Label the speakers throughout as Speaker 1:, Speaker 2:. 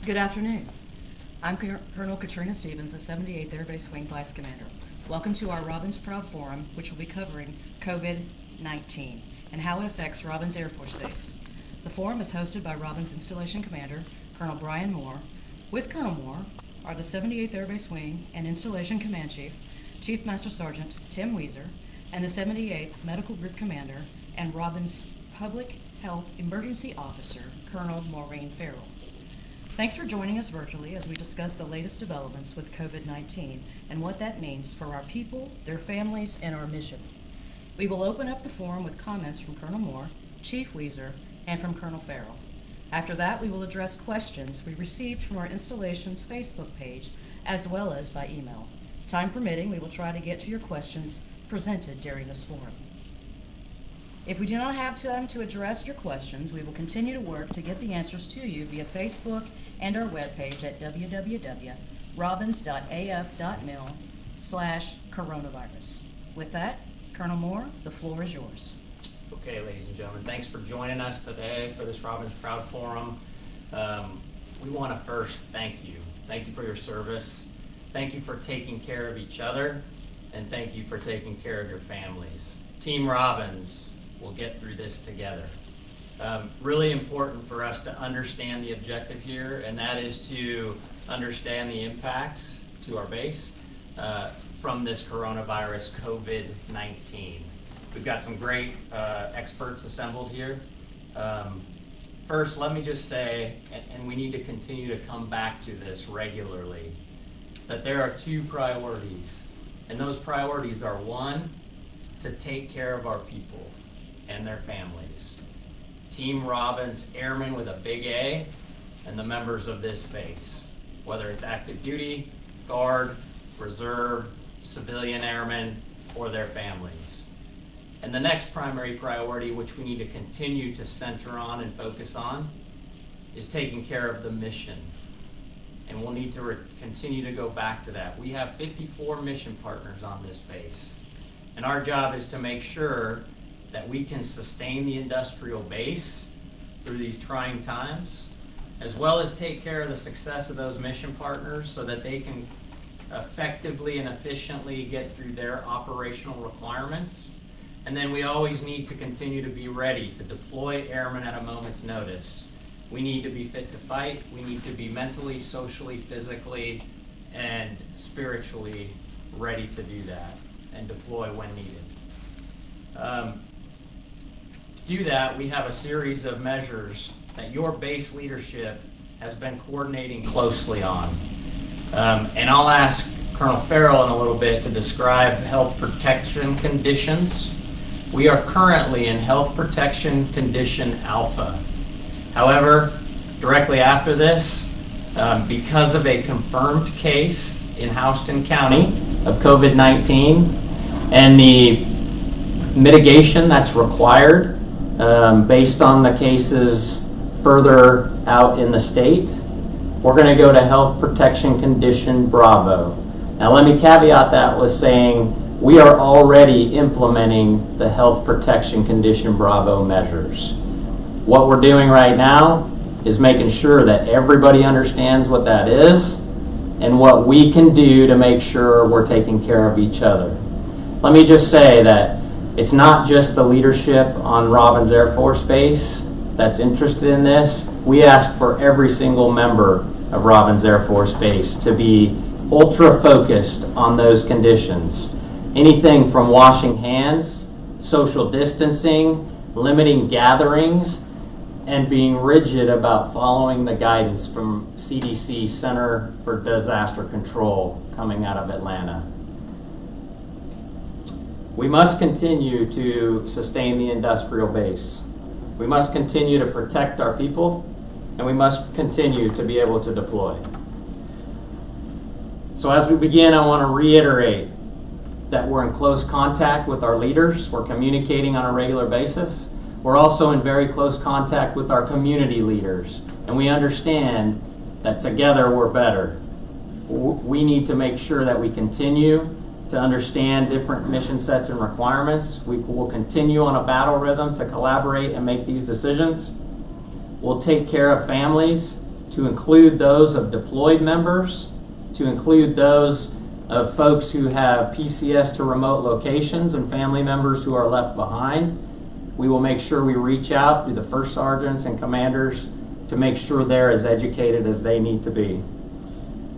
Speaker 1: Good afternoon. I'm Colonel Katrina Stevens, the 78th Air Base Wing Vice Commander. Welcome to our Robins Proud Forum, which will be covering COVID-19 and how it affects Robins Air Force Base. The forum is hosted by Robins Installation Commander, Colonel Brian Moore. With Colonel Moore are the 78th Air Base Wing and Installation Command Chief, Chief Master Sergeant Tim Weiser, and the 78th Medical Group Commander and Robins Public Health Emergency Officer, Colonel Maureen Farrell. Thanks for joining us virtually as we discuss the latest developments with COVID-19 and what that means for our people, their families, and our mission. We will open up the forum with comments from Colonel Moore, Chief Weiser, and from Colonel Farrell. After that, we will address questions we received from our installation's Facebook page as well as by email. Time permitting, we will try to get to your questions presented during this forum. If we do not have time to address your questions, we will continue to work to get the answers to you via Facebook and our webpage at www.robins.af.mil/coronavirus. With that, Colonel Moore, the floor is yours.
Speaker 2: Okay, ladies and gentlemen, thanks for joining us today for this Robins Proud Forum. We want to first thank you. Thank you for your service. Thank you for taking care of each other, and thank you for taking care of your families. Team Robins will get through this together. Really important for us to understand the objective here, and that is to understand the impacts to our base from this coronavirus COVID-19. We've got some great experts assembled here. First, let me just say, and we need to continue to come back to this regularly, that there are two priorities, and those priorities are: one, to take care of our people and their families. Team Robins Airmen with a big A and the members of this base, whether it's active duty, guard, reserve, civilian airmen, or their families. And the next primary priority, which we need to continue to center on and focus on, is taking care of the mission. And we'll need to continue to go back to that. We have 54 mission partners on this base. And our job is to make sure that we can sustain the industrial base through these trying times, as well as take care of the success of those mission partners so that they can effectively and efficiently get through their operational requirements. And then we always need to continue to be ready to deploy airmen at a moment's notice. We need to be fit to fight. We need to be mentally, socially, physically, and spiritually ready to do that and deploy when needed. To do that, we have a series of measures that your base leadership has been coordinating closely on. And I'll ask Colonel Farrell in a little bit to describe health protection conditions. We are currently in health protection condition alpha. However, directly after this, because of a confirmed case in Houston County of COVID-19 and the mitigation that's required based on the cases further out in the state, we're going to go to health protection condition Bravo. Now let me caveat that with saying we are already implementing the health protection condition Bravo measures. What we're doing right now is making sure that everybody understands what that is and what we can do to make sure we're taking care of each other. Let me just say that it's not just the leadership on Robins Air Force Base that's interested in this. We ask for every single member of Robins Air Force Base to be ultra focused on those conditions. Anything from washing hands, social distancing, limiting gatherings, and being rigid about following the guidance from CDC Center for Disaster Control coming out of Atlanta. We must continue to sustain the industrial base. We must continue to protect our people, and we must continue to be able to deploy. So as we begin, I want to reiterate that we're in close contact with our leaders. We're communicating on a regular basis. We're also in very close contact with our community leaders, and we understand that together we're better. We need to make sure that we continue to understand different mission sets and requirements. We will continue on a battle rhythm to collaborate and make these decisions. We'll take care of families to include those of deployed members, to include those of folks who have PCS to remote locations and family members who are left behind. We will make sure we reach out through the first sergeants and commanders to make sure they're as educated as they need to be.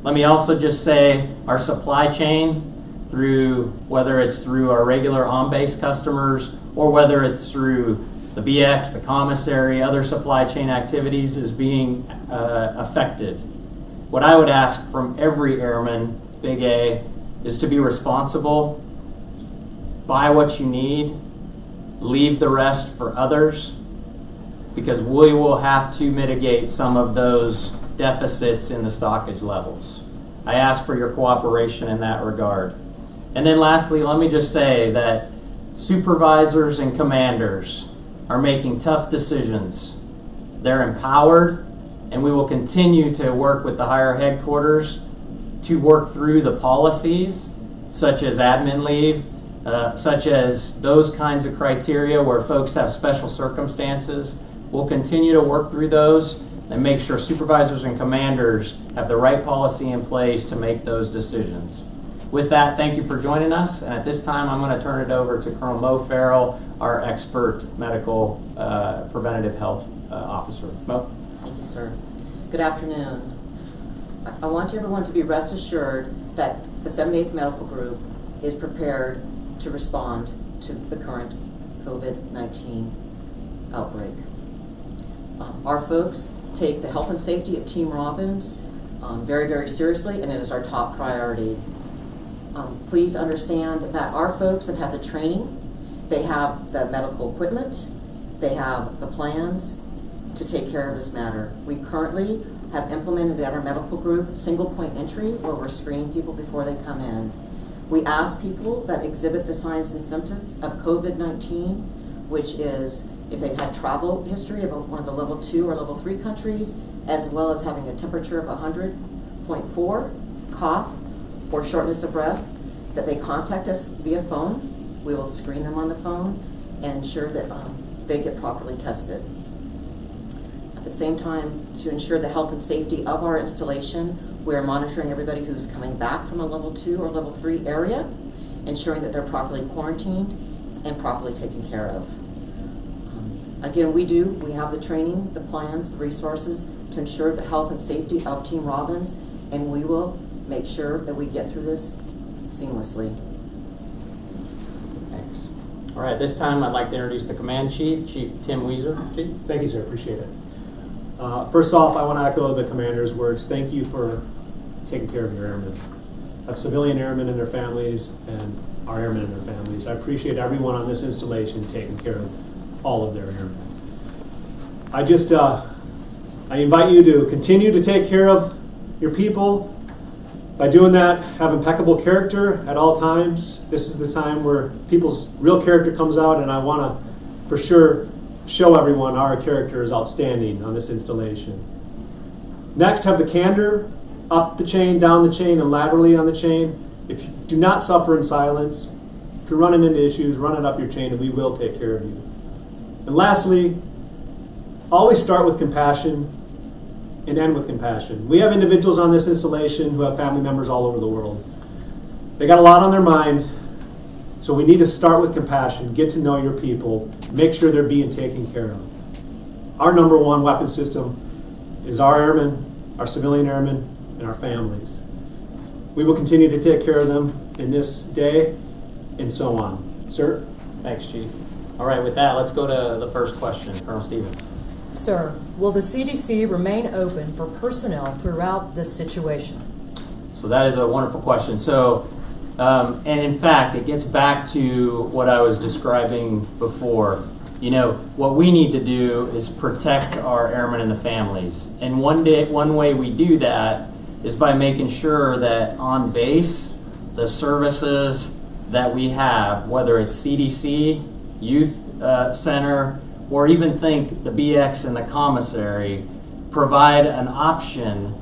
Speaker 2: Let me also just say our supply chain, through whether it's through our regular on-base customers or whether it's through the BX, the commissary, other supply chain activities, is being affected. What I would ask from every airman, Big A, is to be responsible, buy what you need, leave the rest for others, because we will have to mitigate some of those deficits in the stockage levels. I ask for your cooperation in that regard. And then lastly, let me just say that supervisors and commanders are making tough decisions. They're empowered, and we will continue to work with the higher headquarters to work through the policies, such as admin leave, such as those kinds of criteria where folks have special circumstances. We'll continue to work through those and make sure supervisors and commanders have the right policy in place to make those decisions. With that, thank you for joining us. And at this time, I'm going to turn it over to Colonel Mo Farrell, our expert medical preventative health officer. Mo?
Speaker 3: Thank you, sir. Good afternoon. I want everyone to be rest assured that the 78th Medical Group is prepared to respond to the current COVID-19 outbreak. Our folks take the health and safety of Team Robins very, very seriously, and it is our top priority. Please understand that our folks have had the training, they have the medical equipment, they have the plans to take care of this matter. We currently have implemented at our medical group single point entry where we're screening people before they come in. We ask people that exhibit the signs and symptoms of COVID-19, which is if they've had travel history of one of the level 2 or level 3 countries, as well as having a temperature of 100.4, cough, or shortness of breath, that they contact us via phone. We will screen them on the phone and ensure that they get properly tested. At the same time, to ensure the health and safety of our installation, we are monitoring everybody who's coming back from a level 2 or level 3 area, ensuring that they're properly quarantined and properly taken care of. Again, we have the training, the plans, the resources to ensure the health and safety of Team Robins, and we will make sure that we get through this seamlessly.
Speaker 2: Thanks. All right, this time I'd like to introduce the Command Chief, Chief Tim Weezer. Chief?
Speaker 4: Thank you, sir. Appreciate it. First off, I want to echo the commander's words. Thank you for taking care of your airmen. That's civilian airmen and their families and our airmen and their families. I appreciate everyone on this installation taking care of all of their airmen. I invite you to continue to take care of your people. By doing that, have impeccable character at all times. This is the time where people's real character comes out, and I want to, for sure, show everyone our character is outstanding on this installation. Next, have the candor up the chain, down the chain, and laterally on the chain. If you do not suffer in silence, if you're running into issues, run it up your chain, and we will take care of you. And lastly, always start with compassion and end with compassion. We have individuals on this installation who have family members all over the world. They got a lot on their mind, so we need to start with compassion, get to know your people, make sure they're being taken care of. Our number one weapon system is our airmen, our civilian airmen, and our families. We will continue to take care of them in this day and so on. Sir?
Speaker 2: Thanks, Chief. All right, with that, let's go to the first question. Colonel Stevens.
Speaker 5: Sir, will the CDC remain open for personnel throughout this situation?
Speaker 2: So that is a wonderful question. So, and in fact, it gets back to what I was describing before. You know, what we need to do is protect our airmen and the families. And one way we do that is by making sure that on base, the services that we have, whether it's CDC, Youth Center, or even think the BX and the commissary, provide an option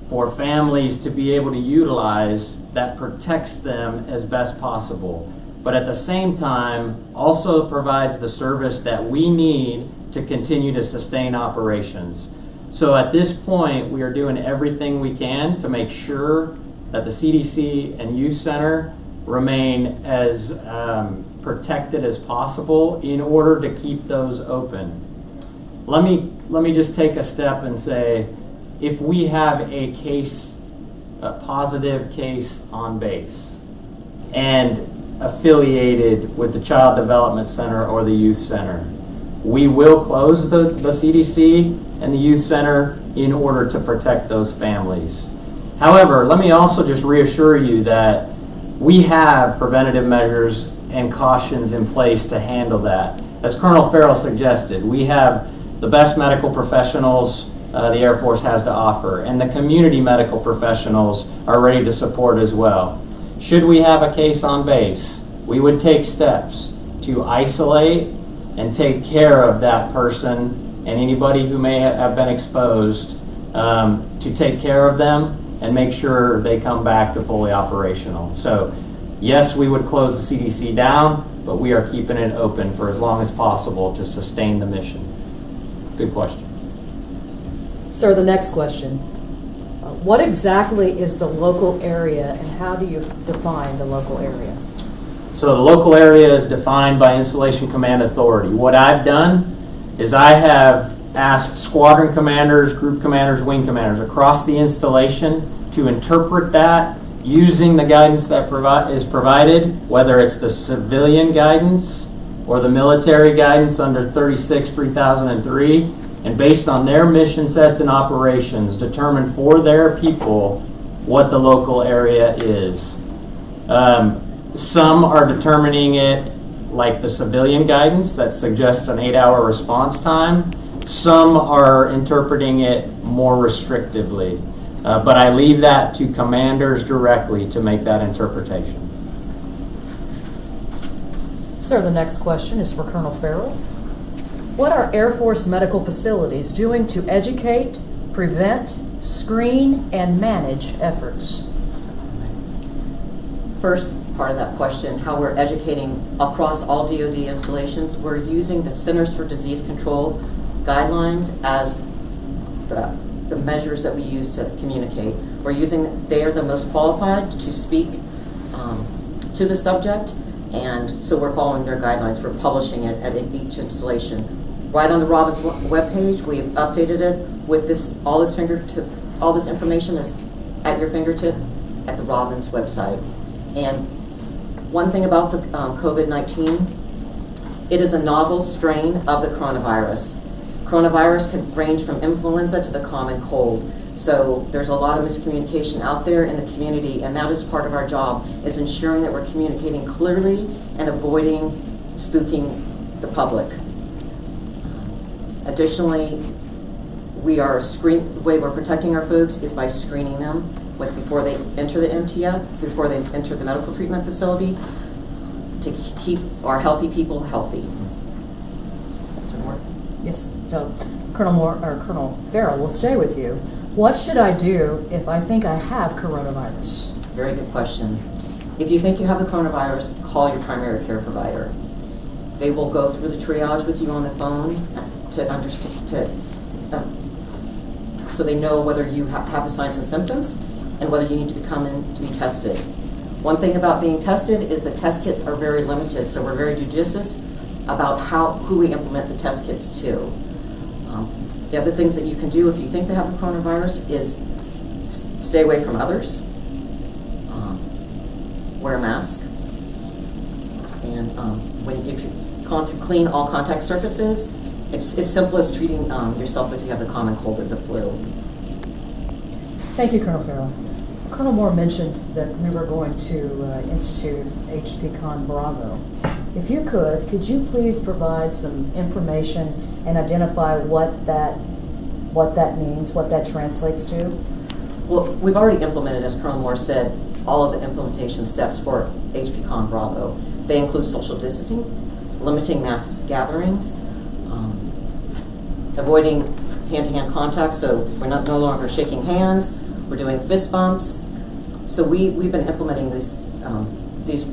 Speaker 2: for families to be able to utilize that protects them as best possible. But at the same time, also provides the service that we need to continue to sustain operations. So at this point, we are doing everything we can to make sure that the CDC and Youth Center remain as protected as possible in order to keep those open. Let me just take a step and say, if we have a positive case on base and affiliated with the Child Development Center or the Youth Center, we will close the CDC and the Youth Center in order to protect those families. However, let me also just reassure you that we have preventative measures and cautions in place to handle that. As Colonel Farrell suggested, we have the best medical professionals the Air Force has to offer, and the community medical professionals are ready to support as well. Should we have a case on base, we would take steps to isolate and take care of that person and anybody who may have been exposed, to take care of them and make sure they come back to fully operational. So yes, we would close the CDC down, but we are keeping it open for as long as possible to sustain the mission. Good question.
Speaker 5: Sir, the next question. What exactly is the local area, and how do you define the local area?
Speaker 2: So the local area is defined by Installation Command Authority. What I've done is I have asked squadron commanders, group commanders, wing commanders across the installation to interpret that using the guidance that is provided, whether it's the civilian guidance or the military guidance under 36-3003, and based on their mission sets and operations, determine for their people what the local area is. Some are determining it like the civilian guidance that suggests an 8-hour response time. Some are interpreting it more restrictively. But I leave that to commanders directly to make that interpretation.
Speaker 5: Sir, the next question is for Colonel Farrell. What are Air Force medical facilities doing to educate, prevent, screen, and manage efforts?
Speaker 3: First part of that question, how we're educating across all DoD installations, we're using the Centers for Disease Control guidelines as the measures that we use to communicate. They are the most qualified to speak to the subject, and so we're following their guidelines. We're publishing it at each installation. Right on the Robins webpage, we've updated it with all this information is at your fingertip at the Robins website. And one thing about the COVID-19, it is a novel strain of the coronavirus. Coronavirus can range from influenza to the common cold. So there's a lot of miscommunication out there in the community, and that is part of our job, is ensuring that we're communicating clearly and avoiding spooking the public. Additionally, the way we're protecting our folks is by screening them before they enter the MTF, before they enter the medical treatment facility, to keep our healthy people healthy.
Speaker 5: Yes, so Colonel Farrell, we'll stay with you. What should I do if I think I have coronavirus?
Speaker 3: Very good question. If you think you have the coronavirus, call your primary care provider. They will go through the triage with you on the phone to understand, so they know whether you have the signs and symptoms and whether you need to come in to be tested. One thing about being tested is the test kits are very limited, so we're very judicious about who we implement the test kits to. The other things that you can do if you think they have the coronavirus is stay away from others, wear a mask, and if you clean all contact surfaces, it's as simple as treating yourself if you have the common cold or the flu.
Speaker 5: Thank you, Colonel Farrell. Colonel Moore mentioned that we were going to institute HPCon Bravo. If you could you please provide some information and identify what that means, what that translates to?
Speaker 3: Well, we've already implemented, as Colonel Moore said, all of the implementation steps for HPCon Bravo. They include social distancing, limiting mass gatherings, avoiding hand-to-hand contact, so we're no longer shaking hands, we're doing fist bumps. So we've been implementing these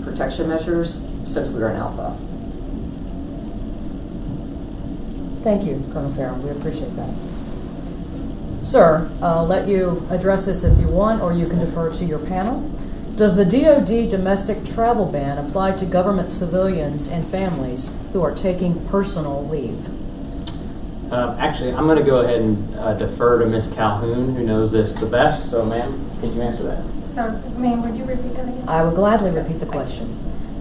Speaker 3: protection measures since we were in Alpha.
Speaker 5: Thank you, Colonel Farrell. We appreciate that. Sir, I'll let you address this if you want, or you can defer to your panel. Does the DoD domestic travel ban apply to government civilians and families who are taking personal leave?
Speaker 2: Actually, I'm going to go ahead and defer to Ms. Calhoun, who knows this the best. So, ma'am, can you answer that?
Speaker 6: So, ma'am, would you repeat that again?
Speaker 5: I will gladly repeat the question.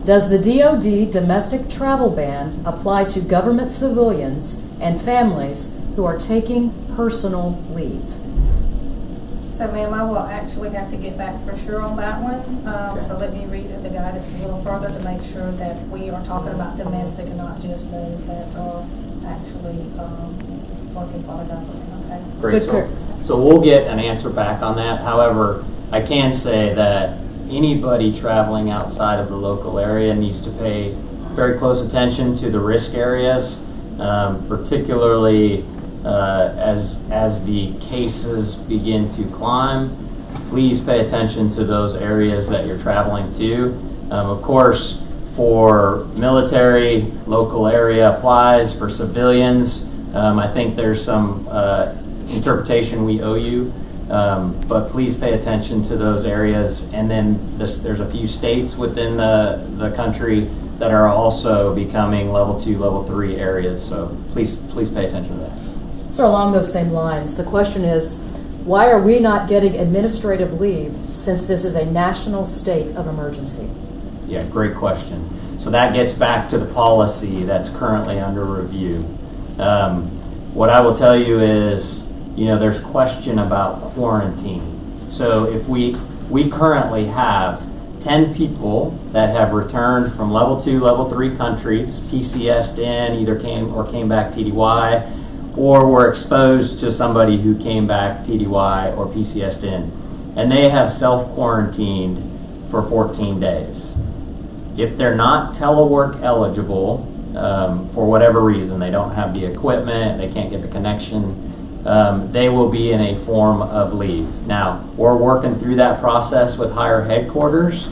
Speaker 5: Does the DoD domestic travel ban apply to government civilians and families who are taking personal leave?
Speaker 6: So, ma'am, I will actually have to get back for sure on that one. So let me read the guidance a little further to make sure that we are talking about domestic and not just those that are actually working for the government, okay?
Speaker 2: Great. So we'll get an answer back on that. However, I can say that anybody traveling outside of the local area needs to pay very close attention to the risk areas, particularly as the cases begin to climb. Please pay attention to those areas that you're traveling to. Of course, for military, local area applies. For civilians, I think there's some interpretation we owe you, but please pay attention to those areas. And then there's a few states within the country that are also becoming level 2, level 3 areas. So please pay attention to that.
Speaker 5: So along those same lines, the question is, why are we not getting administrative leave since this is a national state of emergency?
Speaker 2: Yeah, great question. So that gets back to the policy that's currently under review. What I will tell you is, there's question about quarantine. So if we currently have 10 people that have returned from level 2, level 3 countries, PCS'd in, either came back TDY, or were exposed to somebody who came back TDY or PCS'd in, and they have self-quarantined for 14 days. If they're not telework eligible, for whatever reason, they don't have the equipment, they can't get the connection, they will be in a form of leave. Now, we're working through that process with higher headquarters.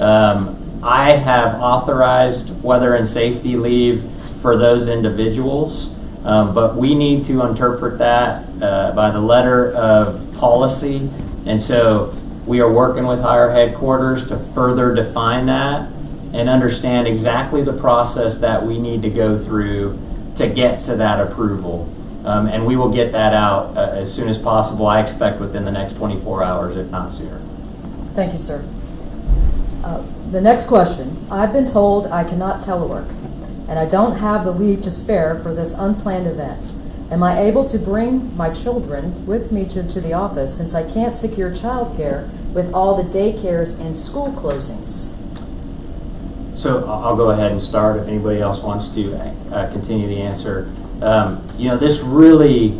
Speaker 2: I have authorized weather and safety leave for those individuals, but we need to interpret that by the letter of policy, and so we are working with higher headquarters to further define that and understand exactly the process that we need to go through to get to that approval. And we will get that out as soon as possible. I expect within the next 24 hours, if not sooner.
Speaker 5: Thank you, sir. The next question. I've been told I cannot telework, and I don't have the leave to spare for this unplanned event. Am I able to bring my children with me to the office since I can't secure childcare with all the daycares and school closings?
Speaker 2: So I'll go ahead and start if anybody else wants to continue the answer. This really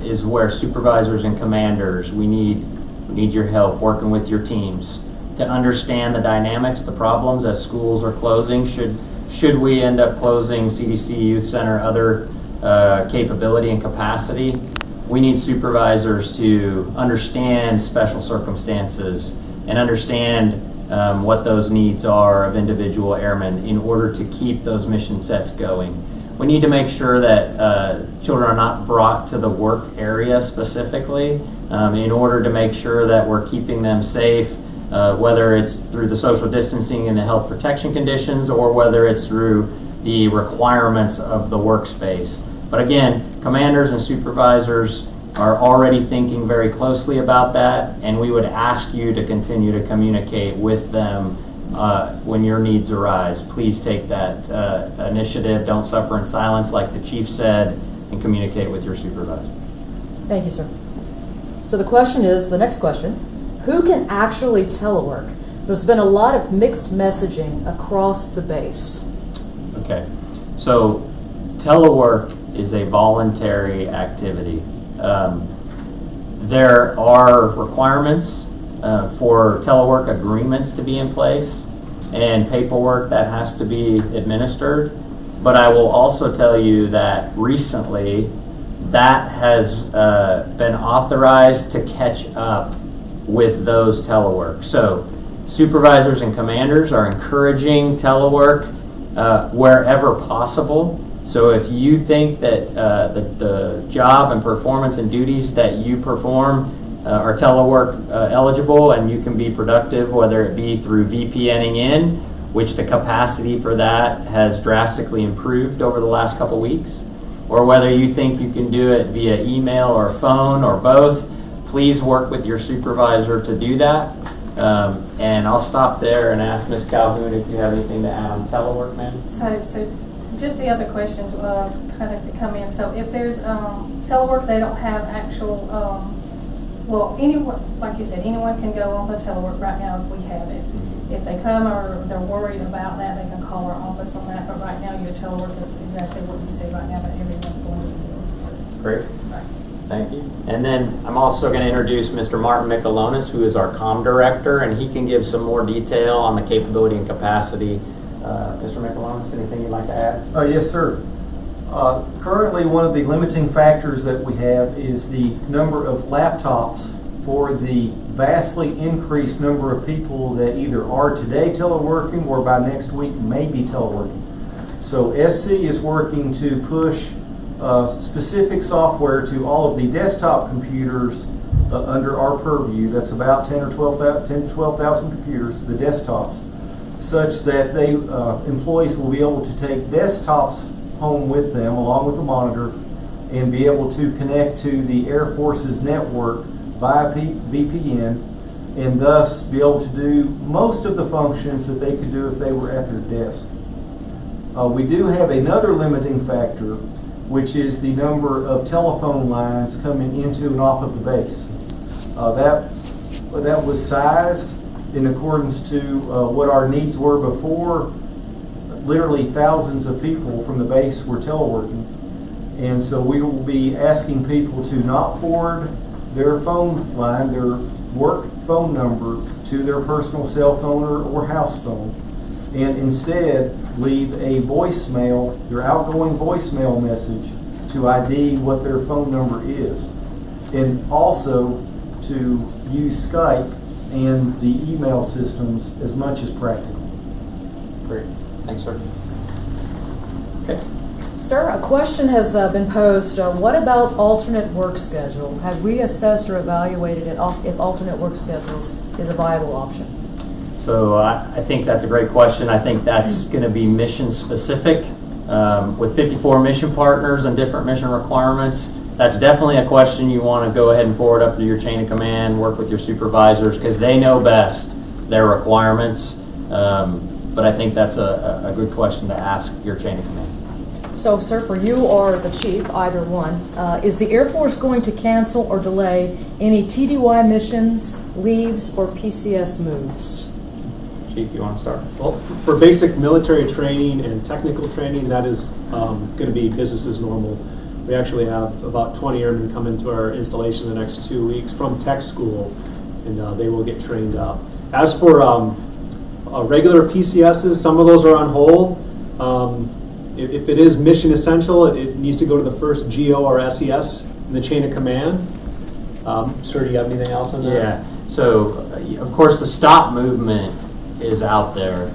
Speaker 2: is where supervisors and commanders, we need your help working with your teams to understand the dynamics, the problems as schools are closing. Should we end up closing CDC, Youth Center, other capability and capacity, we need supervisors to understand special circumstances and understand what those needs are of individual airmen in order to keep those mission sets going. We need to make sure that children are not brought to the work area specifically in order to make sure that we're keeping them safe, whether it's through the social distancing and the health protection conditions or whether it's through the requirements of the workspace. But again, commanders and supervisors are already thinking very closely about that, and we would ask you to continue to communicate with them when your needs arise. Please take that initiative. Don't suffer in silence, like the chief said, and communicate with your supervisor.
Speaker 5: Thank you, sir. So the next question, who can actually telework? There's been a lot of mixed messaging across the base. Okay,
Speaker 2: so telework is a voluntary activity. There are requirements for telework agreements to be in place and paperwork that has to be administered. But I will also tell you that recently that has been authorized to catch up with those telework. So supervisors and commanders are encouraging telework wherever possible So if you think that the job and performance and duties that you perform are telework eligible and you can be productive, whether it be through VPNing in, which the capacity for that has drastically improved over the last couple weeks, or whether you think you can do it via email or phone or both, please work with your supervisor to do that. And I'll stop there and ask Ms. Calhoun if you have anything to add on telework, ma'am.
Speaker 6: So just the other questions kind of to come in. So if there's telework, they don't have actual, well, anyone, like you said, anyone can go on the telework right now as we have it. If they come or they're worried about that, they can call our office on that. But right now, your telework is exactly what you say right now that everyone's going to do.
Speaker 2: Great. Thank you. And then I'm also going to introduce Mr. Martin Michelonis, who is our comm director, and he can give some more detail on the capability and capacity. Mr. Michelonis, anything you'd like to add?
Speaker 7: Yes, sir. Currently, one of the limiting factors that we have is the number of laptops for the vastly increased number of people that either are today teleworking or by next week may be teleworking. So SC is working to push specific software to all of the desktop computers under our purview. That's about 10 to 12,000 computers, the desktops, such that they employees will be able to take desktops home with them along with the monitor and be able to connect to the Air Force's network via VPN and thus be able to do most of the functions that they could do if they were at their desk. We do have another limiting factor, which is the number of telephone lines coming into and off of the base. That was sized in accordance to what our needs were before. Literally thousands of people from the base were teleworking. And so we will be asking people to not forward their phone line, their work phone number, to their personal cell phone or house phone, and instead leave a voicemail, their outgoing voicemail message, to ID what their phone number is, and also to use Skype and the email systems as much as practical.
Speaker 2: Great. Thanks, sir. Okay.
Speaker 5: Sir, a question has been posed. What about alternate work schedule? Have we assessed or evaluated it if alternate work schedules is a viable option?
Speaker 2: So I think that's a great question. I think that's going to be mission specific. With 54 mission partners and different mission requirements, that's definitely a question you want to go ahead and forward up through your chain of command, work with your supervisors, because they know best their requirements. But I think that's a good question to ask your chain of command.
Speaker 5: So, sir, for you or the chief, either one, is the Air Force going to cancel or delay any TDY missions, leaves, or PCS moves?
Speaker 2: Chief, you want to start?
Speaker 4: Well, for basic military training and technical training, that is going to be business as normal. We actually have about 20 airmen come into our installation the next 2 weeks from tech school, and they will get trained up. As for regular PCSs, some of those are on hold. If it is mission essential, it needs to go to the first GO or SES in the chain of command. Sir, do you have anything else on that?
Speaker 2: Yeah. So, of course, the stop movement is out there,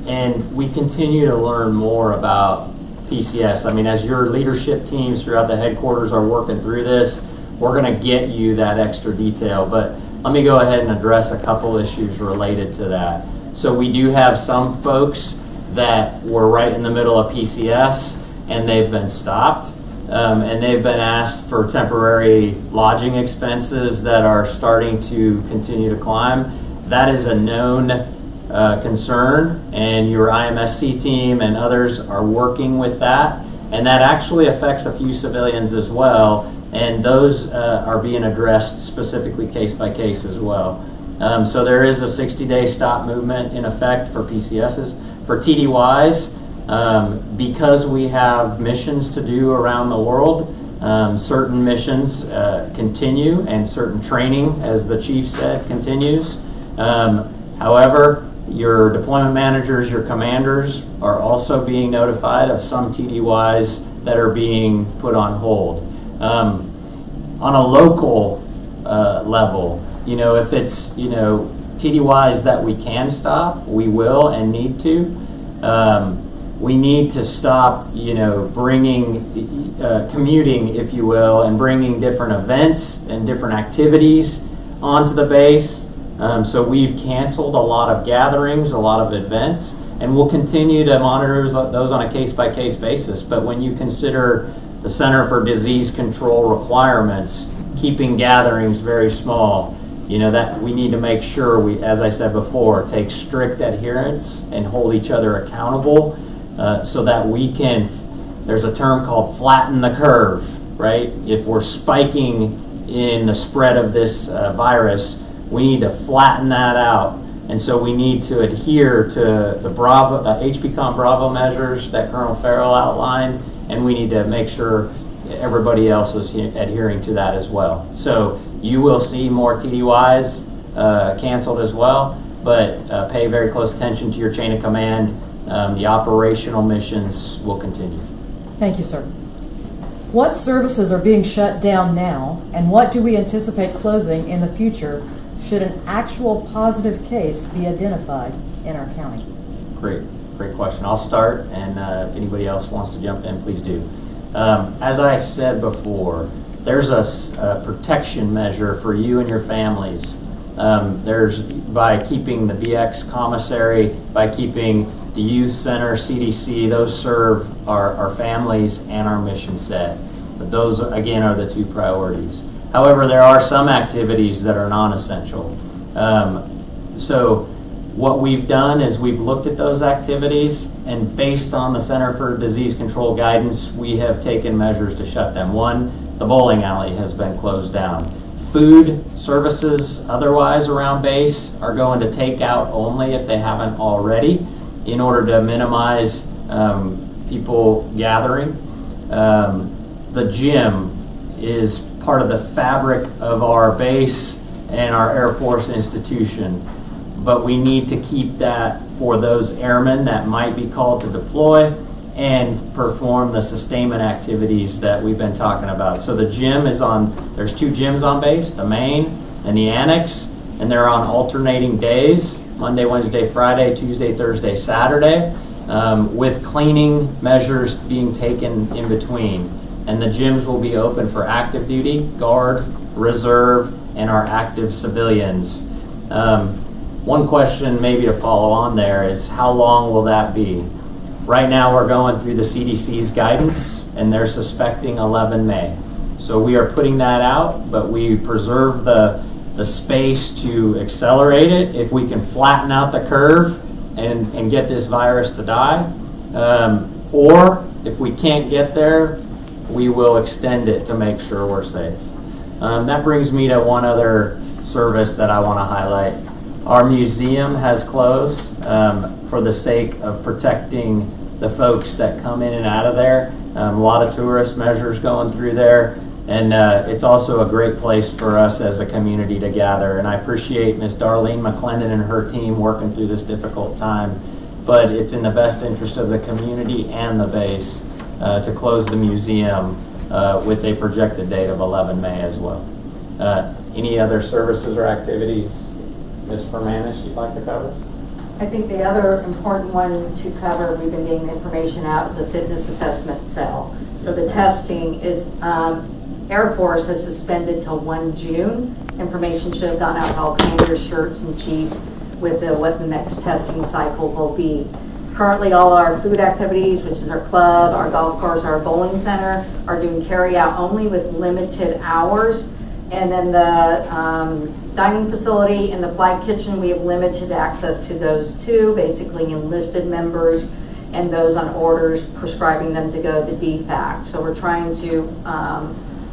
Speaker 2: and we continue to learn more about PCS. I mean, as your leadership teams throughout the headquarters are working through this, we're going to get you that extra detail. But let me go ahead and address a couple issues related to that. So we do have some folks that were right in the middle of PCS and they've been stopped, and they've been asked for temporary lodging expenses that are starting to continue to climb. That is a known concern, and your IMSC team and others are working with that, and that actually affects a few civilians as well, and those are being addressed specifically case by case as well. So there is a 60-day stop movement in effect for PCSs. For TDYs, because we have missions to do around the world, certain missions continue, and certain training, as the chief said, continues. However, your deployment managers, your commanders are also being notified of some TDYs that are being put on hold. On a local level, if it's, TDYs that we can stop, we will and need to. we need to stop, bringing, commuting, if you will, and bringing different events and different activities onto the base. So we've canceled a lot of gatherings, a lot of events, and we'll continue to monitor those on a case-by-case basis. But when you consider the Center for Disease Control requirements, keeping gatherings very small, that we need to make sure we, as I said before, take strict adherence and hold each other accountable so that we can, there's a term called flatten the curve, right? If we're spiking in the spread of this virus, we need to flatten that out. And so we need to adhere to the HPCON Bravo measures that Colonel Farrell outlined, and we need to make sure everybody else is adhering to that as well. So you will see more TDYs canceled as well, but pay very close attention to your chain of command. The operational missions will continue.
Speaker 5: Thank you, sir. What services are being shut down now, and what do we anticipate closing in the future should an actual positive case be identified in our county?
Speaker 2: Great question. I'll start, and if anybody else wants to jump in, please do. As I said before, there's a protection measure for you and your families. There's by keeping the BX commissary, by keeping the youth center, CDC, those serve our families and our mission set. But those, again, are the two priorities. However, there are some activities that are non-essential. So what we've done is we've looked at those activities, and based on the Center for Disease Control guidance, we have taken measures to shut them. One, the bowling alley has been closed down. Food services otherwise around base are going to take out only if they haven't already, in order to minimize people gathering. The gym is part of the fabric of our base and our Air Force institution, but we need to keep that for those airmen that might be called to deploy and perform the sustainment activities that we've been talking about. So the gym is on, there's two gyms on base, the main and the annex, and they're on alternating days, Monday, Wednesday, Friday, Tuesday, Thursday, Saturday, with cleaning measures being taken in between. And the gyms will be open for active duty, guard, reserve, and our active civilians. One question maybe to follow on there is, how long will that be? Right now we're going through the CDC's guidance, and they're suspecting 11 May. So we are putting that out, but we preserve the space to accelerate it if we can flatten out the curve and get this virus to die. Or if we can't get there, we will extend it to make sure we're safe. That brings me to one other service that I want to highlight. Our museum has closed for the sake of protecting the folks that come in and out of there. A lot of tourist measures going through there, and it's also a great place for us as a community to gather. And I appreciate Ms. Darlene McClendon and her team working through this difficult time, but it's in the best interest of the community and the base to close the museum with a projected date of 11 May as well. Any other services or activities, Ms. Permanis, you'd like to cover?
Speaker 8: I think the other important one to cover, we've been getting information out, is a fitness assessment cell. So the testing is, Air Force has suspended till 1 June. Information should have gone out to all commanders, shirts and chiefs with what the next testing cycle will be. Currently, all our food activities, which is our club, our golf course, our bowling center, are doing carry out only with limited hours. And then the dining facility and the flight kitchen, we have limited access to those two, basically enlisted members and those on orders, prescribing them to go to DFAC. So we're trying to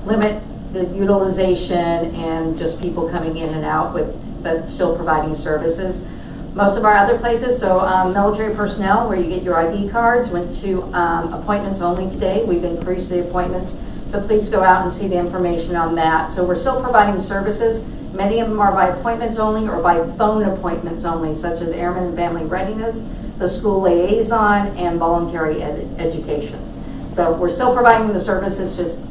Speaker 8: limit the utilization and just people coming in and out but still providing services. Most of our other places, so military personnel, where you get your ID cards, went to appointments only today. We've increased the appointments, so please go out and see the information on that. So we're still providing services. Many of them are by appointments only or by phone appointments only, such as Airmen and Family Readiness, the school liaison, and voluntary education. So we're still providing the services, just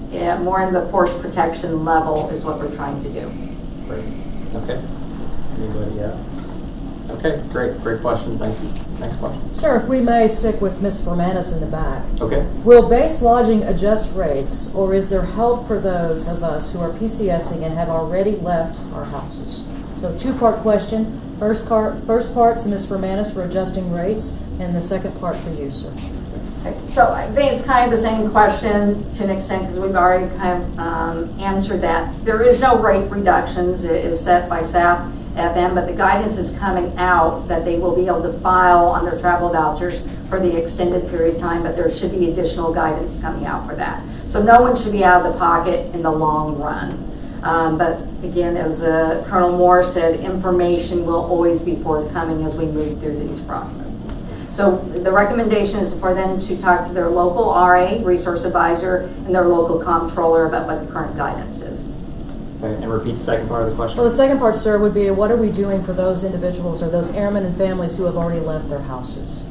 Speaker 8: more in the force protection level is what we're trying to do.
Speaker 2: Great. Okay. Anybody else? Okay, great question. Thank you. Next question.
Speaker 5: Sir, if we may stick with Ms. Formanis in the back.
Speaker 2: Okay.
Speaker 5: Will base lodging adjust rates, or is there help for those of us who are PCSing and have already left our houses? So two-part question. First part to Ms. Formanis for adjusting rates, and the second part for you, sir.
Speaker 8: So I think it's kind of the same question to an extent because we've already kind of answered that. There is no rate reductions. It is set by SAF FM, but the guidance is coming out that they will be able to file on their travel vouchers for the extended period of time, but there should be additional guidance coming out for that. So no one should be out of the pocket in the long run. But again, as Colonel Moore said, information will always be forthcoming as we move through these processes. So the recommendation is for them to talk to their local RA, resource advisor, and their local comptroller about what the current guidance is.
Speaker 2: Okay, and repeat the second part of the question.
Speaker 5: Well, the second part, sir, would be what are we doing for those individuals or those airmen and families who have already left their houses?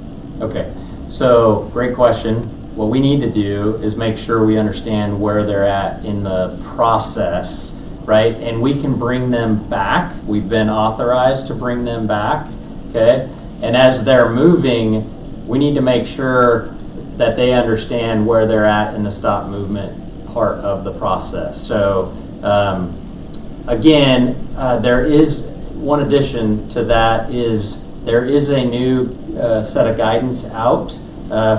Speaker 2: Okay, so great question. What we need to do is make sure we understand where they're at in the process, right? And we can bring them back. We've been authorized to bring them back, okay? And as they're moving, we need to make sure that they understand where they're at in the stop movement part of the process. So again, there is one addition to that is there is a new set of guidance out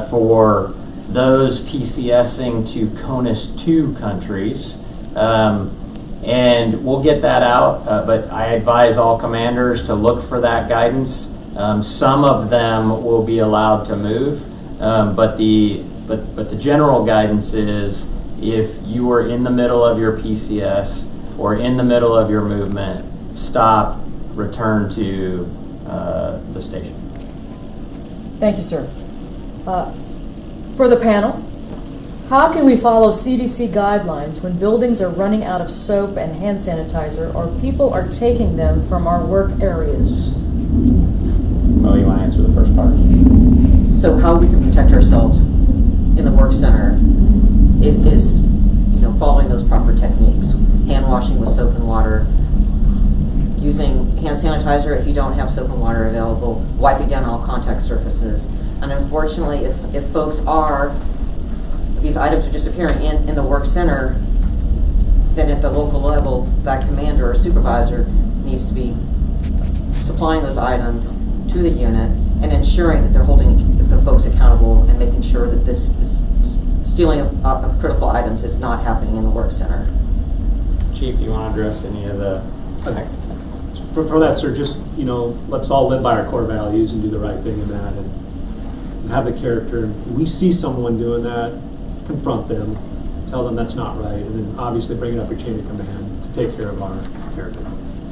Speaker 2: for those PCSing to CONUS 2 countries. And we'll get that out, but I advise all commanders to look for that guidance. Some of them will be allowed to move, but the general guidance is if you are in the middle of your PCS or in the middle of your movement, stop, return to the station.
Speaker 5: Thank you, sir. For the panel, how can we follow CDC guidelines when buildings are running out of soap and hand sanitizer or people are taking them from our work areas?
Speaker 2: Mo, you want to answer the first part?
Speaker 3: So how we can protect ourselves in the work center is following those proper techniques. Hand washing with soap and water, using hand sanitizer if you don't have soap and water available, wiping down all contact surfaces. And unfortunately, if folks are, these items are disappearing in the work center, then at the local level, that commander or supervisor needs to be supplying those items to the unit and ensuring that they're holding the folks accountable and making sure that this stealing of critical items is not happening in the work center.
Speaker 2: Chief, you want to address any of the...
Speaker 4: Okay. For that, sir, just, let's all live by our core values and do the right thing in that and have the character. If we see someone doing that, confront them, tell them that's not right, and then obviously bring it up your chain of command to take care of our character.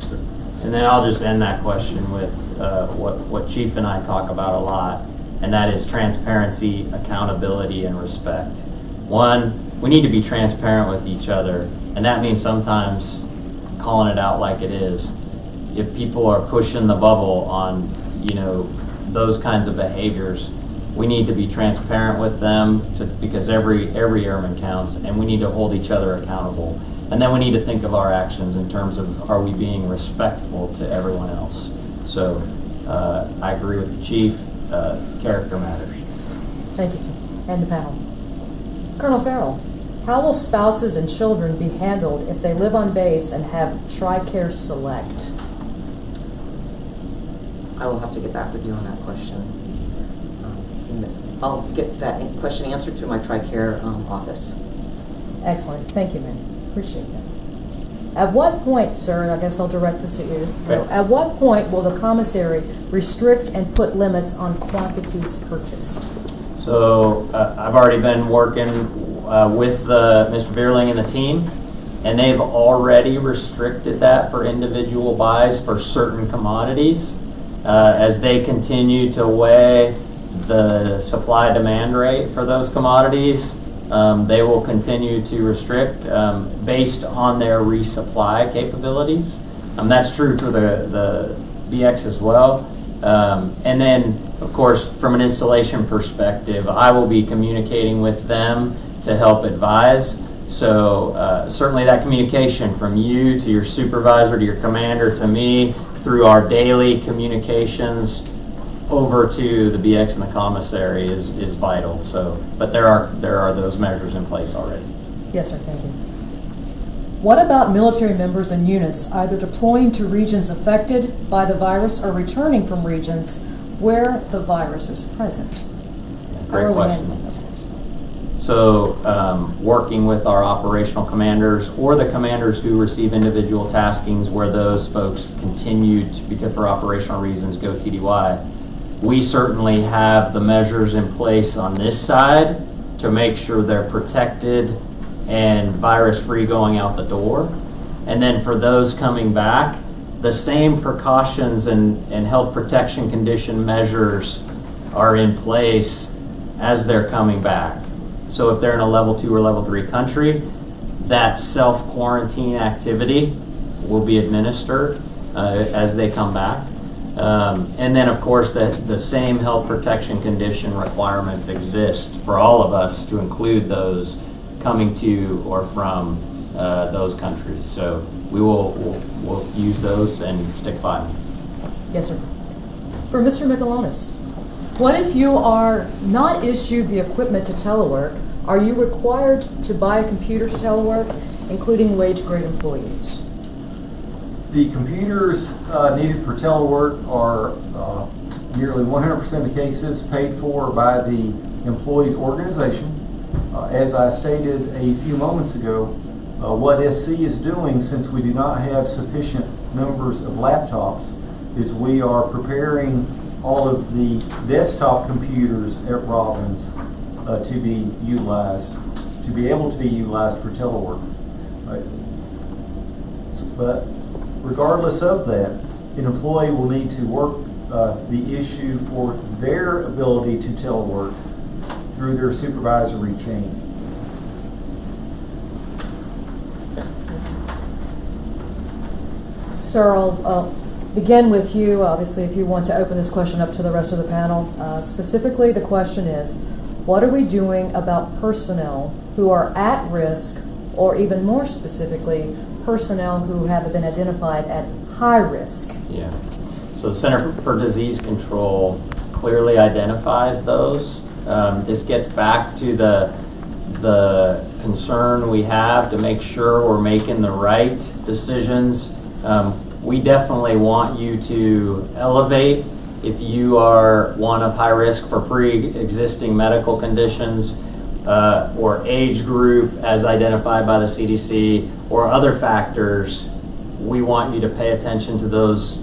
Speaker 4: Sure.
Speaker 2: And then I'll just end that question with what Chief and I talk about a lot, and that is transparency, accountability, and respect. One, we need to be transparent with each other, and that means sometimes calling it out like it is. If people are pushing the bubble on, those kinds of behaviors, we need to be transparent with them because every airman counts, and we need to hold each other accountable. And then we need to think of our actions in terms of, are we being respectful to everyone else? So I agree with the Chief, character matters.
Speaker 5: Thank you, sir. And the panel. Colonel Farrell, how will spouses and children be handled if they live on base and have TRICARE Select?
Speaker 3: I will have to get back with you on that question. I'll get that question answered through my TRICARE office.
Speaker 5: Excellent. Thank you, ma'am. Appreciate that. At what point, sir, I guess I'll direct this at you.
Speaker 2: Okay.
Speaker 5: At what point will the commissary restrict and put limits on quantities purchased?
Speaker 2: So I've already been working with Mr. Bierling and the team, and they've already restricted that for individual buys for certain commodities. As they continue to weigh the supply-demand rate for those commodities, they will continue to restrict based on their resupply capabilities. That's true for the BX as well. And then, of course, from an installation perspective, I will be communicating with them to help advise. So certainly that communication from you to your supervisor to your commander to me through our daily communications over to the BX and the commissary is vital. So, but there are those measures in place already.
Speaker 5: Yes, sir, thank you. What about military members and units either deploying to regions affected by the virus or returning from regions where the virus is present?
Speaker 2: Great question. So working with our operational commanders or the commanders who receive individual taskings where those folks continue to, because for operational reasons, go TDY, we certainly have the measures in place on this side to make sure they're protected and virus-free going out the door. And then for those coming back, the same precautions and health protection condition measures are in place as they're coming back. So if they're in a level 2 or level 3 country, that self-quarantine activity will be administered as they come back. And then, of course, the same health protection condition requirements exist for all of us to include those coming to or from those countries. So we'll use those and stick by them.
Speaker 5: Yes, sir. For Mr. Michalonis, what if you are not issued the equipment to telework? Are you required to buy a computer to telework, including wage-grade employees?
Speaker 7: The computers needed for telework are nearly 100% of the cases paid for by the employee's organization. As I stated a few moments ago, what SC is doing, since we do not have sufficient numbers of laptops, is we are preparing all of the desktop computers at Robins to be able to be utilized for telework. But regardless of that, an employee will need to work the issue for their ability to telework through their supervisory chain.
Speaker 5: Sir, I'll begin with you, obviously, if you want to open this question up to the rest of the panel. Specifically, the question is, what are we doing about personnel who are at risk, or even more specifically, personnel who have been identified at high risk?
Speaker 2: Yeah. So the Center for Disease Control clearly identifies those. This gets back to the concern we have to make sure we're making the right decisions. We definitely want you to elevate if you are one of high risk for pre-existing medical conditions or age group as identified by the CDC or other factors. We want you to pay attention to those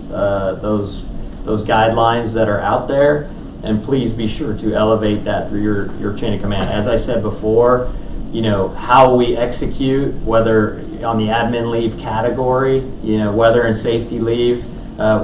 Speaker 2: guidelines that are out there, and please be sure to elevate that through your chain of command. As I said before, you know, how we execute, whether on the admin leave category, you know, weather and safety leave,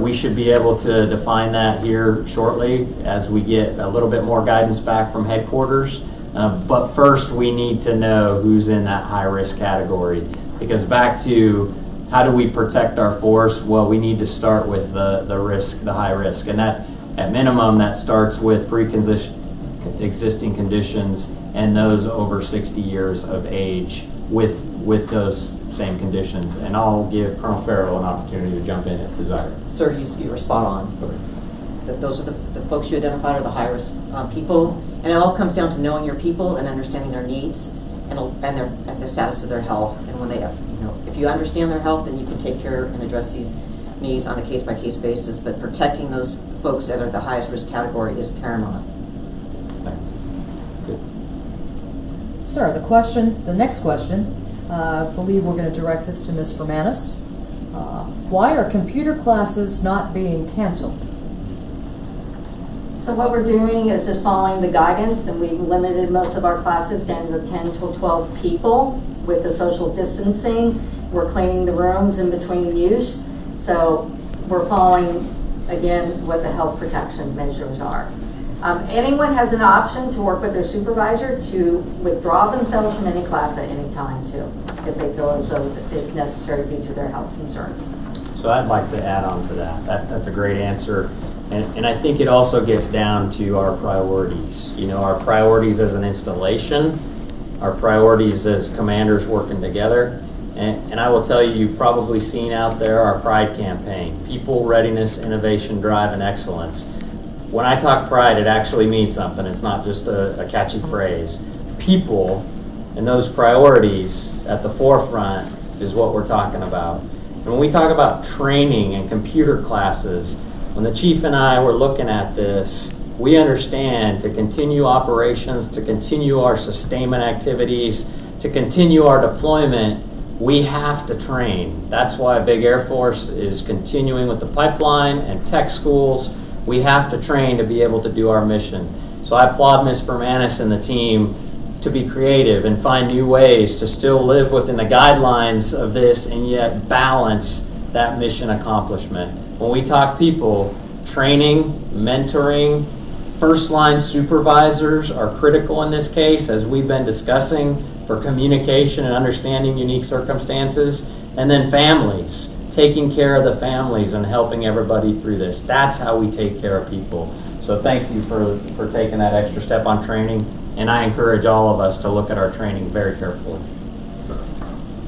Speaker 2: we should be able to define that here shortly as we get a little bit more guidance back from headquarters. But first, we need to know who's in that high risk category, because back to how do we protect our force? Well, we need to start with the high risk, and that at minimum that starts with pre-existing conditions and those over 60 years of age with those same conditions. And I'll give Colonel Farrell an opportunity to jump in if desired.
Speaker 3: Sir, you were spot on. Those are the folks you identified are the high-risk people, and it all comes down to knowing your people and understanding their needs and the status of their health. And when they, if you understand their health, then you can take care and address these needs on a case-by-case basis. But protecting those folks that are the highest risk category is paramount.
Speaker 2: Good.
Speaker 5: Sir, the next question, I believe we're going to direct this to Ms. Fermanis. Why are computer classes not being canceled?
Speaker 8: So what we're doing is just following the guidance, and we've limited most of our classes down to 10 to 12 people with the social distancing. We're cleaning the rooms in between use. So we're following, again, what the health protection measures are. Anyone has an option to work with their supervisor to withdraw themselves from any class at any time, too, if they feel as though it's necessary due to their health concerns.
Speaker 2: So I'd like to add on to that. That's a great answer. And I think it also gets down to our priorities. You know, our priorities as an installation our priorities as commanders working together. And I will tell you, you've probably seen out there our Pride campaign, people, readiness, innovation, drive, and excellence. When I talk pride, it actually means something. It's not just a catchy phrase. People and those priorities at the forefront is what we're talking about. And when we talk about training and computer classes, when the chief and I were looking at this, we understand to continue operations, to continue our sustainment activities, to continue our deployment, we have to train. That's why Big Air Force is continuing with the pipeline and tech schools. We have to train to be able to do our mission. So I applaud Ms. Bermanis and the team to be creative and find new ways to still live within the guidelines of this and yet balance that mission accomplishment. When we talk people, training, mentoring, first line supervisors are critical in this case, as we've been discussing, for communication and understanding unique circumstances, and then families, taking care of the families and helping everybody through this. That's how we take care of people. So thank you for taking that extra step on training, and I encourage all of us to look at our training very carefully.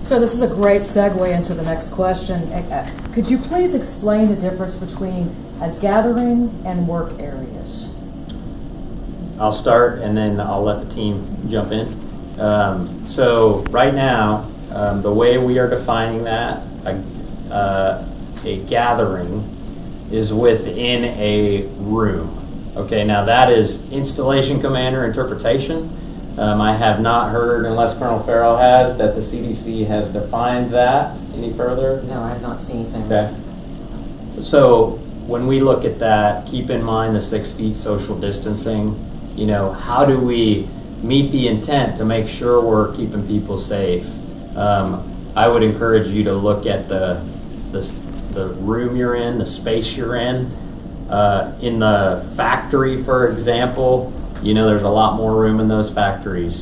Speaker 5: So this is a great segue into the next question. Could you please explain the difference between a gathering and work areas?
Speaker 2: I'll start and then I'll let the team jump in. So right now, the way we are defining that, a gathering is within a room. Okay, now that is installation commander interpretation. I have not heard, unless Colonel Farrell has, that the CDC has defined that any further.
Speaker 3: No, I have not seen anything.
Speaker 2: Okay. So when we look at that, keep in mind the 6 feet social distancing. You know, how do we meet the intent to make sure we're keeping people safe? I would encourage you to look at the room you're in, the space you're in. In the factory, for example, you know, there's a lot more room in those factories,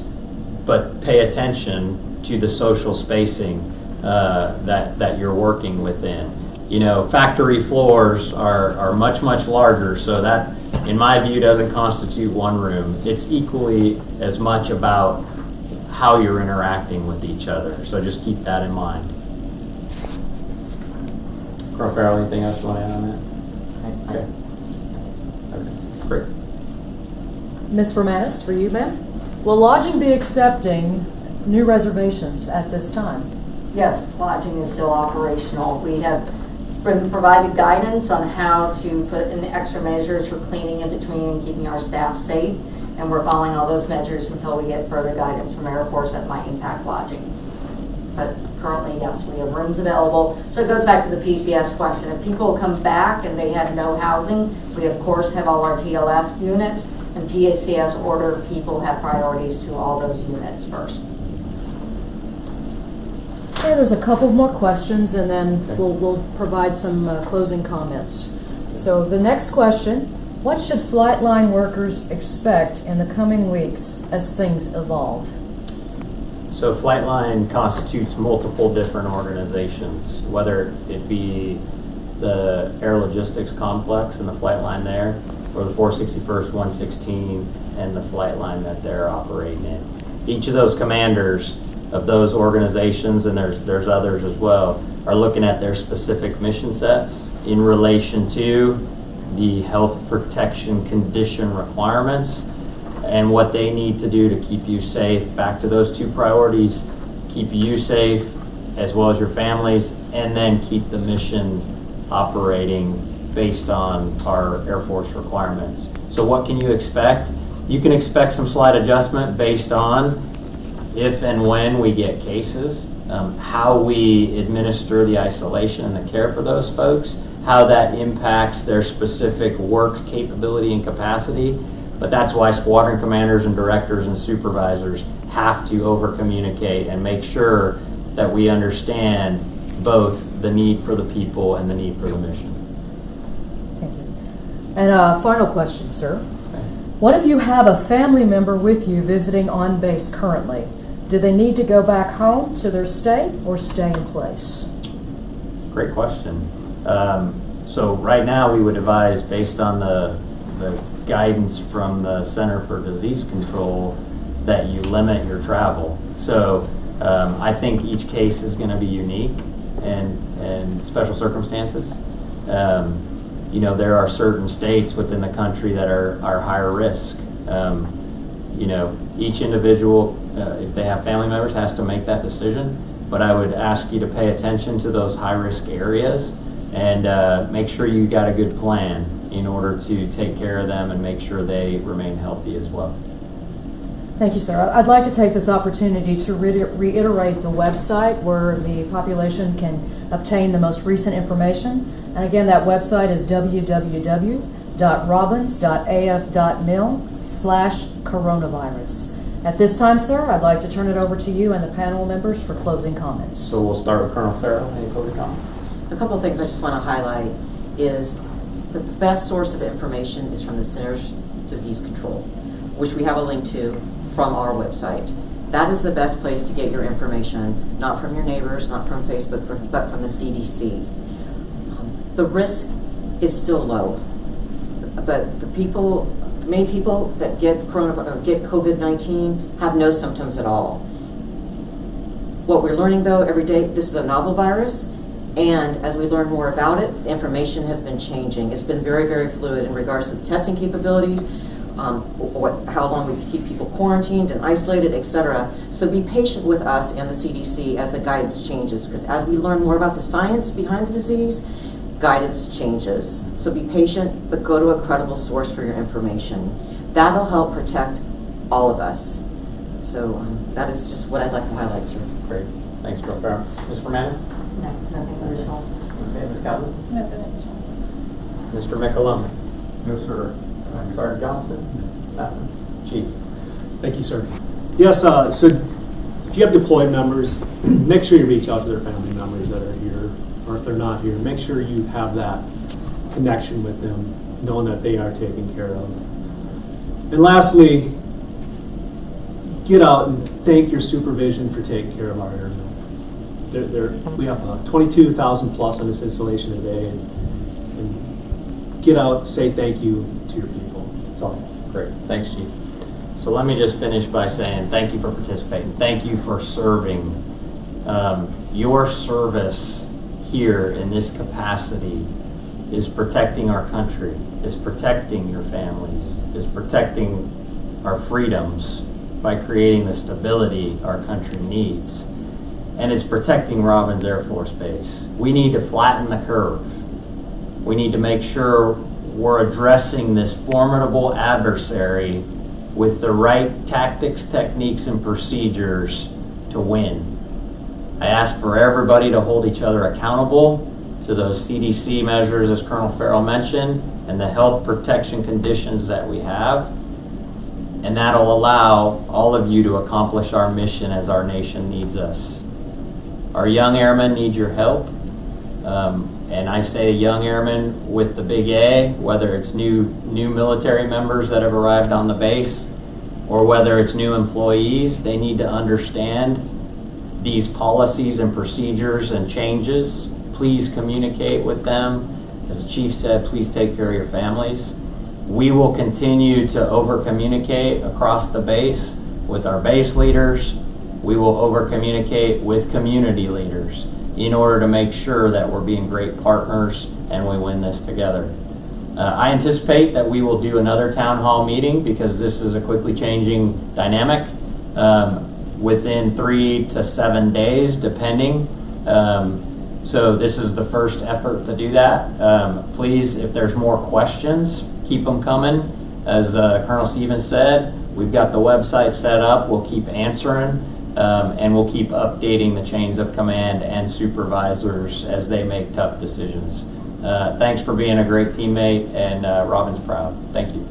Speaker 2: but pay attention to the social spacing that you're working within. You know, factory floors are much, much larger, so that, in my view, doesn't constitute one room. It's equally as much about how you're interacting with each other, so just keep that in mind. Colonel Farrell, anything else you want to add on that? Okay. Okay, great.
Speaker 5: Ms. Bermanis, for you, ma'am? Will lodging be accepting new reservations at this time?
Speaker 8: Yes, lodging is still operational. We have been provided guidance on how to put in the extra measures for cleaning in between and keeping our staff safe, and we're following all those measures until we get further guidance from Air Force that might impact lodging. But currently, yes, we have rooms available. So it goes back to the PCS question. If people come back and they have no housing, we of course have all our TLF units, and PCS order people have priorities to all those units first.
Speaker 5: Sir, there's a couple more questions, and then we'll provide some closing comments. So the next question, what should Flightline workers expect in the coming weeks as things evolve?
Speaker 2: So Flightline constitutes multiple different organizations, whether it be the Air Logistics Complex and the Flightline there, or the 461st, 116th, and the Flightline that they're operating in. Each of those commanders of those organizations, and there's others as well, are looking at their specific mission sets in relation to the health protection condition requirements and what they need to do to keep you safe. Back to those 2 priorities, keep you safe as well as your families, and then keep the mission operating based on our Air Force requirements. So what can you expect? You can expect some slight adjustment based on if and when we get cases, how we administer the isolation and the care for those folks, how that impacts their specific work capability and capacity. But that's why squadron commanders and directors and supervisors have to over-communicate and make sure that we understand both the need for the people and the need for the mission.
Speaker 5: Thank you. And a final question, sir. What if you have a family member with you visiting on base currently? Do they need to go back home to their state or stay in place?
Speaker 2: Great question. So right now we would advise, based on the guidance from the Center for Disease Control, that you limit your travel. So I think each case is going to be unique and special circumstances. You know, there are certain states within the country that are higher risk. You know, each individual, if they have family members, has to make that decision. But I would ask you to pay attention to those high-risk areas and make sure you got a good plan in order to take care of them and make sure they remain healthy as well.
Speaker 5: Thank you, sir. I'd like to take this opportunity to reiterate the website where the population can obtain the most recent information. And again, that website is www.robins.af.mil/coronavirus. At this time, sir, I'd like to turn it over to you and the panel members for closing comments.
Speaker 2: So we'll start with Colonel Farrell. Any closing comments?
Speaker 3: A couple of things I just want to highlight is the best source of information is from the Centers for Disease Control, which we have a link to from our website. That is the best place to get your information, not from your neighbors, not from Facebook, but from the CDC. The risk is still low, but many people that get COVID-19 have no symptoms at all. What we're learning though every day, this is a novel virus, and as we learn more about it, the information has been changing. It's been very, very fluid in regards to the testing capabilities, how long we keep people quarantined and isolated, etc. So be patient with us and the CDC as the guidance changes, because as we learn more about the science behind the disease, guidance changes. So be patient, but go to a credible source for your information. That'll help protect all of us. So that is just what I'd like to highlight, sir.
Speaker 2: Great. Thanks, Colonel Farrell. Ms. Fermanagh?
Speaker 3: No, nothing additional.
Speaker 2: Okay, Ms. Calvin?
Speaker 6: Nothing additional.
Speaker 2: Mr. McCollum?
Speaker 7: No, sir.
Speaker 2: Sergeant Johnson? Nothing. Chief?
Speaker 4: Thank you, sir. Yes, so if you have deployed members, make sure you reach out to their family members that are here, or if they're not here, make sure you have that connection with them, knowing that they are taken care of. And lastly, get out and thank your supervision for taking care of our airmen. We have 22,000 plus on this installation today, and get out, say thank you to your people. That's all.
Speaker 2: Great. Thanks, Chief. So let me just finish by saying thank you for participating. Thank you for serving. Your service here in this capacity is protecting our country, is protecting your families, is protecting our freedoms by creating the stability our country needs, and is protecting Robins Air Force Base. We need to flatten the curve. We need to make sure we're addressing this formidable adversary with the right tactics, techniques, and procedures to win. I ask for everybody to hold each other accountable to those CDC measures, as Colonel Farrell mentioned, and the health protection conditions that we have. And that'll allow all of you to accomplish our mission as our nation needs us. Our young airmen need your help. And I say young airmen with the big A, whether it's new military members that have arrived on the base, or whether it's new employees, they need to understand these policies and procedures and changes. Please communicate with them. As the Chief said, please take care of your families. We will continue to over-communicate across the base with our base leaders. We will over-communicate with community leaders in order to make sure that we're being great partners and we win this together. I anticipate that we will do another town hall meeting, because this is a quickly changing dynamic, within 3 to 7 days, depending. So this is the first effort to do that. Please, if there's more questions, keep them coming. As Colonel Stevens said, we've got the website set up. We'll keep answering. And we'll keep updating the chains of command and supervisors as they make tough decisions. Thanks for being a great teammate, and Robin's proud. Thank you.